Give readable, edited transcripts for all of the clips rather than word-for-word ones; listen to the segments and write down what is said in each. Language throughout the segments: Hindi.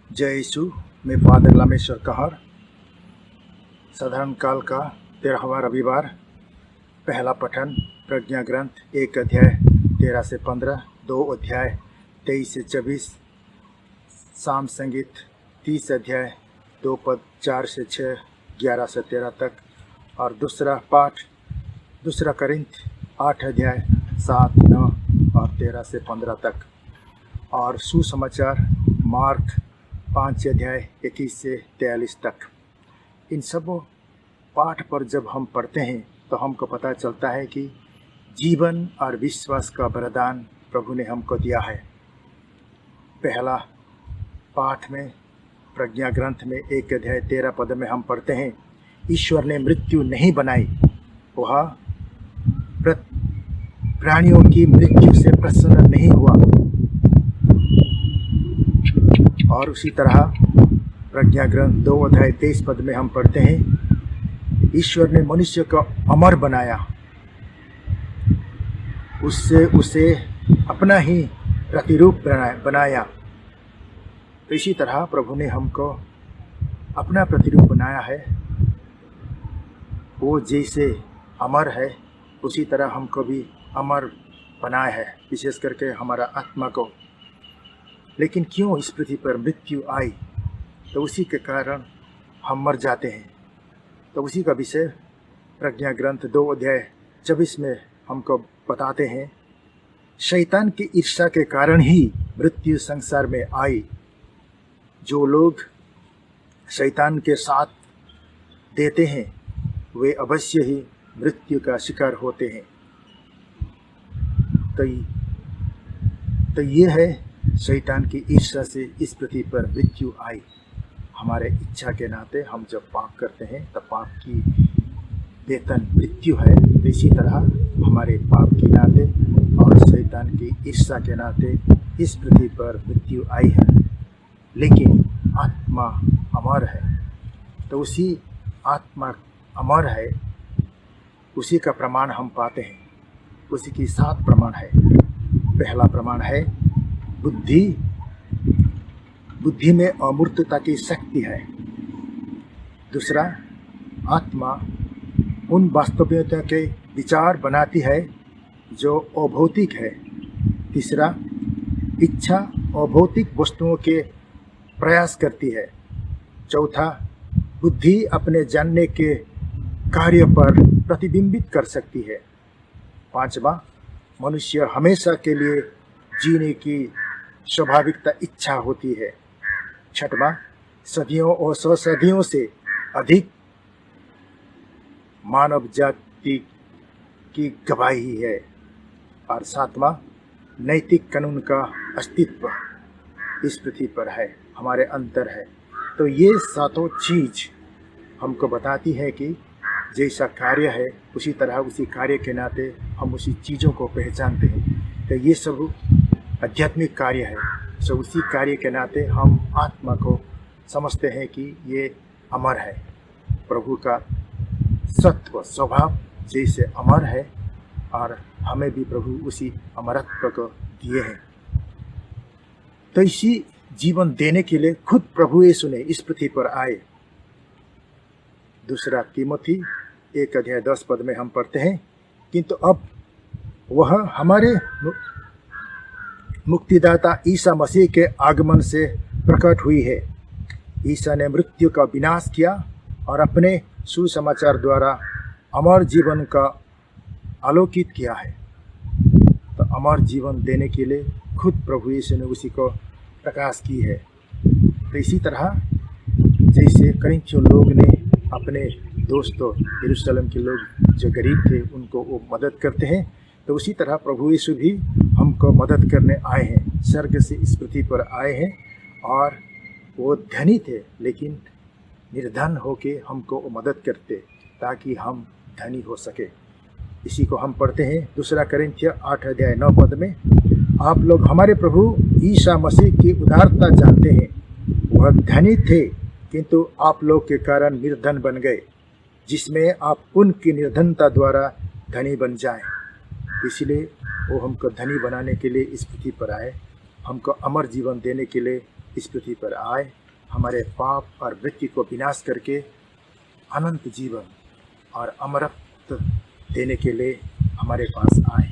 जय यीशु। मैं फादर लामेश्वर कहर। साधारण काल का 13वां रविवार। पहला पठन प्रज्ञा ग्रंथ 1 अध्याय 13 से 15, 2 अध्याय 23 से 24, साम संगीत 30 अध्याय 2 पद 4 से 6, 11 से 13 तक, और दूसरा पाठ 2 करिन्थ 8 अध्याय 7, 9 और 13 से 15 तक, और सुसमाचार मार्क 5 अध्याय 21 से 43 तक। इन सब पाठ पर जब हम पढ़ते हैं तो हमको पता चलता है कि जीवन और विश्वास का वरदान प्रभु ने हमको दिया है। पहला पाठ में प्रज्ञा ग्रंथ में 1 अध्याय 13 पद में हम पढ़ते हैं, ईश्वर ने मृत्यु नहीं बनाई, वह प्राणियों की मृत्यु से प्रसन्न नहीं हुआ। और उसी तरह प्रज्ञा ग्रंथ 2 अध्याय 23 पद में हम पढ़ते हैं, ईश्वर ने मनुष्य को अमर बनाया, उससे उसे अपना ही प्रतिरूप बनाया। तो इसी तरह प्रभु ने हमको अपना प्रतिरूप बनाया है। वो जैसे अमर है उसी तरह हमको भी अमर बनाया है, विशेष करके हमारा आत्मा को। लेकिन क्यों इस पृथ्वी पर मृत्यु आई? तो उसी के कारण हम मर जाते हैं। तो उसी का विषय प्रज्ञा ग्रंथ 2 अध्याय 24 में हमको बताते हैं, शैतान की ईर्ष्या के कारण ही मृत्यु संसार में आई। जो लोग शैतान के साथ देते हैं वे अवश्य ही मृत्यु का शिकार होते हैं। तो ये है शैतान की ईर्ष्या से इस पृथ्वी पर मृत्यु आई। हमारे इच्छा के नाते हम जब पाप करते हैं तब पाप की वेतन मृत्यु है। तो इसी तरह हमारे पाप के नाते और शैतान की ईर्ष्या के नाते इस पृथ्वी पर मृत्यु आई है। लेकिन आत्मा अमर है। तो उसी आत्मा अमर है, उसी का प्रमाण हम पाते हैं। उसी की 7 प्रमाण है। पहला प्रमाण है बुद्धि में अमूर्तता की शक्ति है। दूसरा, आत्मा उन वास्तविकता के विचार बनाती है जो अभौतिक है। तीसरा, इच्छा अभौतिक वस्तुओं के प्रयास करती है। चौथा, बुद्धि अपने जानने के कार्य पर प्रतिबिंबित कर सकती है। पांचवा, मनुष्य हमेशा के लिए जीने की स्वाभाविकता इच्छा होती है। छठवां, सदियों और सदियों से अधिक मानव जाति की गवाही है। और सातवां, नैतिक कानून का अस्तित्व इस पृथ्वी पर है, हमारे अंदर है। तो ये 7 चीज हमको बताती है कि जैसा कार्य है उसी तरह उसी कार्य के नाते हम उसी चीज़ों को पहचानते हैं। तो ये सब आध्यात्मिक कार्य है। सो उसी कार्य के नाते हम आत्मा को समझते हैं कि ये अमर है। प्रभु का सत्व स्वभाव जैसे अमर है और हमें भी प्रभु उसी अमरत्व को दिए हैं। तो इसी जीवन देने के लिए खुद प्रभु यीशु ने इस पृथ्वी पर आए। 2 तीमुथी 1 अध्याय 10 पद में हम पढ़ते हैं, किंतु अब वह हमारे मुक्तिदाता ईसा मसीह के आगमन से प्रकट हुई है। ईसा ने मृत्यु का विनाश किया और अपने सुसमाचार द्वारा अमर जीवन का आलोकित किया है। तो अमर जीवन देने के लिए खुद प्रभु यीशु ने उसी को प्रकाश की है। तो इसी तरह जैसे करिन्थियों लोग ने अपने दोस्तों यरूशलेम के लोग जो गरीब थे उनको वो मदद करते हैं, तो उसी तरह प्रभु यीशु भी हमको मदद करने आए हैं। स्वर्ग से इस पृथ्वी पर आए हैं और वो धनी थे लेकिन निर्धन होके हमको वो मदद करते ताकि हम धनी हो सके। इसी को हम पढ़ते हैं 2 करिन्थियों 8 अध्याय 9 पद में, आप लोग हमारे प्रभु ईसा मसीह की उदारता जानते हैं। वह धनी थे किंतु आप लोग के कारण निर्धन बन गए, जिसमें आप उनकी निर्धनता द्वारा धनी बन जाएं। इसलिए वो हमको धनी बनाने के लिए इस पृथ्वी पर आए, हमको अमर जीवन देने के लिए इस पृथ्वी पर आए, हमारे पाप और मृत्यु को विनाश करके अनंत जीवन और अमरत्व देने के लिए हमारे पास आए।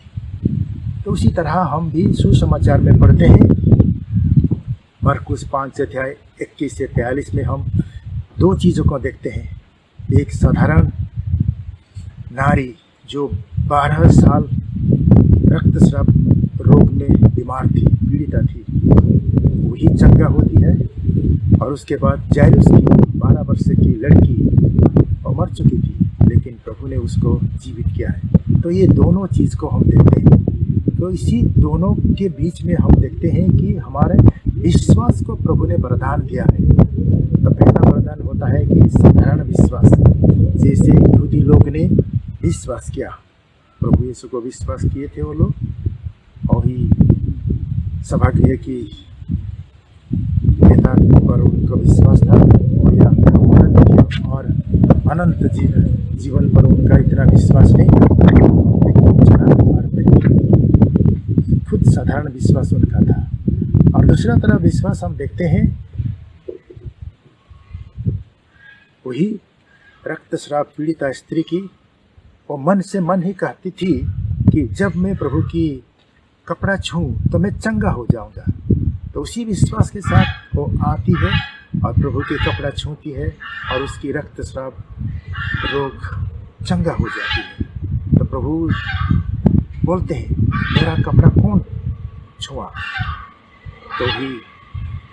तो उसी तरह हम भी सुसमाचार में पढ़ते हैं। मरकुस 5 अध्याय 21 से 43 में हम दो चीज़ों को देखते हैं। एक साधारण नारी जो 12 साल रक्तस्राव रोग में बीमार थी, पीड़िता थी, वही चंगा होती है। और उसके बाद जायरुस की 12 वर्ष की लड़की वो मर चुकी थी, लेकिन प्रभु ने उसको जीवित किया है। तो ये दोनों चीज़ को हम देखते हैं। तो इसी दोनों के बीच में हम देखते हैं कि हमारे विश्वास को प्रभु ने वरदान दिया है। तो पहला वरदान होता है कि साधारण विश्वास, जैसे यहूदी लोग ने विश्वास किया, प्रभु यीशु को विश्वास किए थे वो लोग, और ही सभागृह की नेता पर उनका विश्वास था, और अनंत जीवन पर उनका इतना विश्वास नहीं था, खुद साधारण विश्वास उनका था। और दूसरा तरह विश्वास हम देखते हैं, वही रक्तस्राव पीड़िता स्त्री की, वो मन से मन ही कहती थी कि जब मैं प्रभु की कपड़ा छूं तो मैं चंगा हो जाऊंगा। तो उसी विश्वास के साथ वो आती है और प्रभु के कपड़ा छूती है और उसकी रक्तस्राव रोग चंगा हो जाती है। तो प्रभु बोलते हैं, मेरा कपड़ा कौन छुआ? तो ही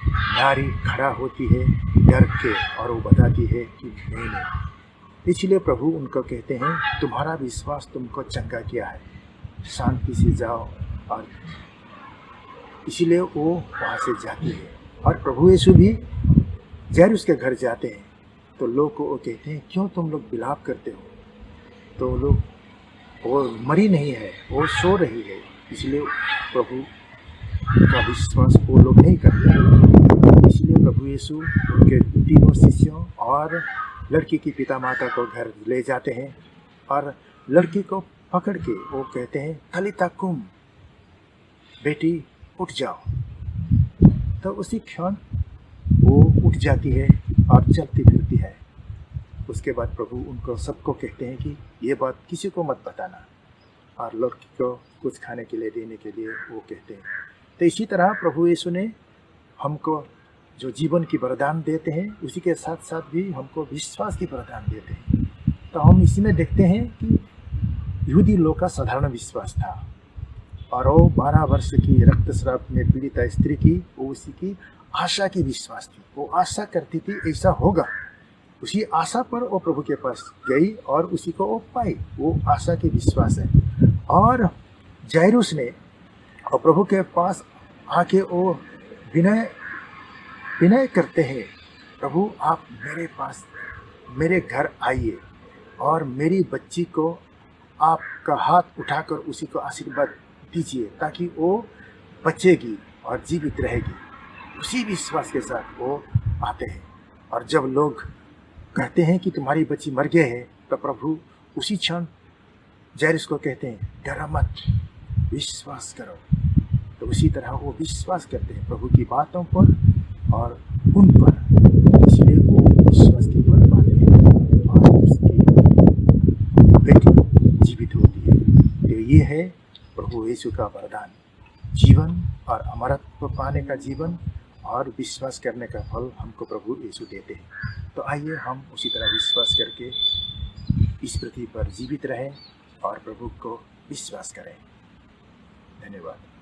नारी खड़ा होती है डर के, और वो बताती है कि मैंने। इसलिए प्रभु उनको कहते हैं, तुम्हारा विश्वास तुमको चंगा किया है, शांति से जाओ। और इसीलिए वो वहाँ से जाती है। और प्रभु यीशु भी जायरुस के घर जाते हैं, तो लोग को वो कहते हैं, क्यों तुम लोग विलाप करते हो? तो लोग, वो मरी नहीं है, वो सो रही है। इसलिए प्रभु का विश्वास वो लोग नहीं करते। इसलिए प्रभु यीशु उनके तीनों शिष्यों और लड़की की पिता माता को घर ले जाते हैं, और लड़की को पकड़ के वो कहते हैं, तलिता कुम, बेटी उठ जाओ। तो उसी क्षण वो उठ जाती है और चलती फिरती है। उसके बाद प्रभु उनको सबको कहते हैं कि ये बात किसी को मत बताना, और लड़की को कुछ खाने के लिए देने के लिए वो कहते हैं। तो इसी तरह प्रभु यीशु ने हमको जो जीवन की वरदान देते हैं, उसी के साथ साथ भी हमको विश्वास की वरदान देते हैं। तो हम इसी में देखते हैं कि यहूदी लोग का साधारण विश्वास था, और वो 12 वर्ष की रक्तस्राव में पीड़िता स्त्री की, वो उसी की आशा की विश्वास थी। वो आशा करती थी ऐसा होगा, उसी आशा पर वो प्रभु के पास गई और उसी को वो पाई। वो आशा की विश्वास है। और जायरुस ने और प्रभु के पास आके वो विनय करते हैं, प्रभु आप मेरे पास, मेरे घर आइए और मेरी बच्ची को आपका हाथ उठाकर उसी को आशीर्वाद दीजिए, ताकि वो बचेगी और जीवित रहेगी। उसी विश्वास के साथ वो आते हैं। और जब लोग कहते हैं कि तुम्हारी बच्ची मर गई है, तो प्रभु उसी क्षण जायरुस को कहते हैं, डरो मत, विश्वास करो। तो उसी तरह वो विश्वास करते हैं प्रभु की बातों पर और उन पर, इसलिए वो विश्वास के फल पाते हैं और उसकी बेटी जीवित होती है। तो ये है प्रभु यीशु का वरदान, जीवन और अमरत्व पाने का जीवन और विश्वास करने का फल हमको प्रभु यीशु देते हैं। तो आइए हम उसी तरह विश्वास करके इस पृथ्वी पर जीवित रहें और प्रभु को विश्वास करें। धन्यवाद।